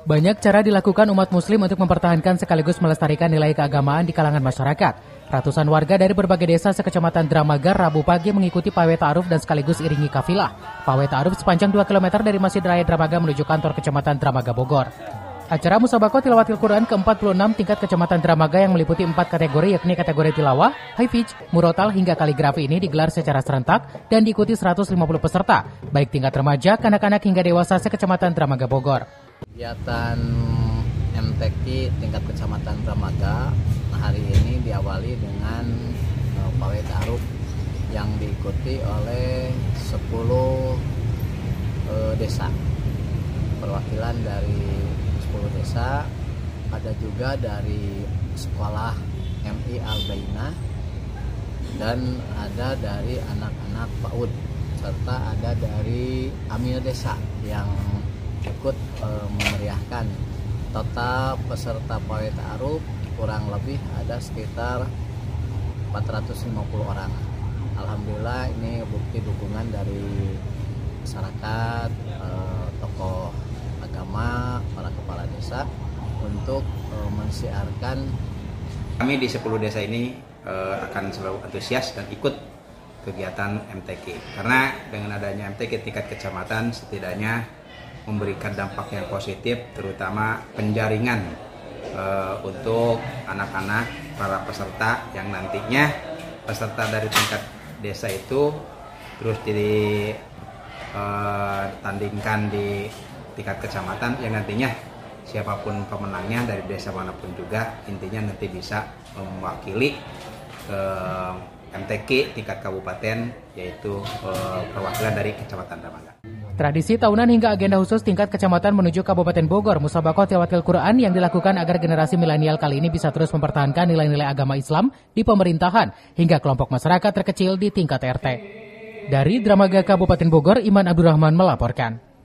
Banyak cara dilakukan umat muslim untuk mempertahankan sekaligus melestarikan nilai keagamaan di kalangan masyarakat. Ratusan warga dari berbagai desa sekecamatan Dramaga Rabu pagi mengikuti pawai ta'aruf dan sekaligus iringi kafilah. Pawai ta'aruf sepanjang 2 km dari Masjid Raya Dramaga menuju kantor kecamatan Dramaga Bogor. Acara Musabaqah Tilawatil Quran ke-46 tingkat kecamatan Dramaga yang meliputi 4 kategori yakni kategori tilawah, hafidz, murotal hingga kaligrafi ini digelar secara serentak dan diikuti 150 peserta, baik tingkat remaja, kanak-kanak hingga dewasa sekecamatan Dramaga Bogor. Kegiatan MTQ tingkat kecamatan Dramaga hari ini diawali dengan pawai ta'aruf yang diikuti oleh 10 desa. Perwakilan dari 10 desa, ada juga dari sekolah MI Al-Bainah dan ada dari anak-anak PAUD serta ada dari Amil Desa yang ikut memeriahkan. Total peserta pawai ta'aruf kurang lebih ada sekitar 450 orang. Alhamdulillah ini bukti dukungan dari masyarakat, tokoh agama, para kepala desa untuk mensiarkan. Kami di 10 desa ini akan selalu antusias dan ikut kegiatan MTQ karena dengan adanya MTQ tingkat kecamatan setidaknya memberikan dampak yang positif, terutama penjaringan untuk anak-anak para peserta yang nantinya peserta dari tingkat desa itu terus ditandingkan di tingkat kecamatan yang nantinya siapapun pemenangnya dari desa manapun juga intinya nanti bisa mewakili MTQ tingkat kabupaten yaitu perwakilan dari kecamatan Dramaga. Tradisi tahunan hingga agenda khusus tingkat kecamatan menuju Kabupaten Bogor Musabaqah Tilawatil Quran yang dilakukan agar generasi milenial kali ini bisa terus mempertahankan nilai-nilai agama Islam di pemerintahan hingga kelompok masyarakat terkecil di tingkat RT. Dari Dramaga Kabupaten Bogor, Iman Abdurrahman melaporkan.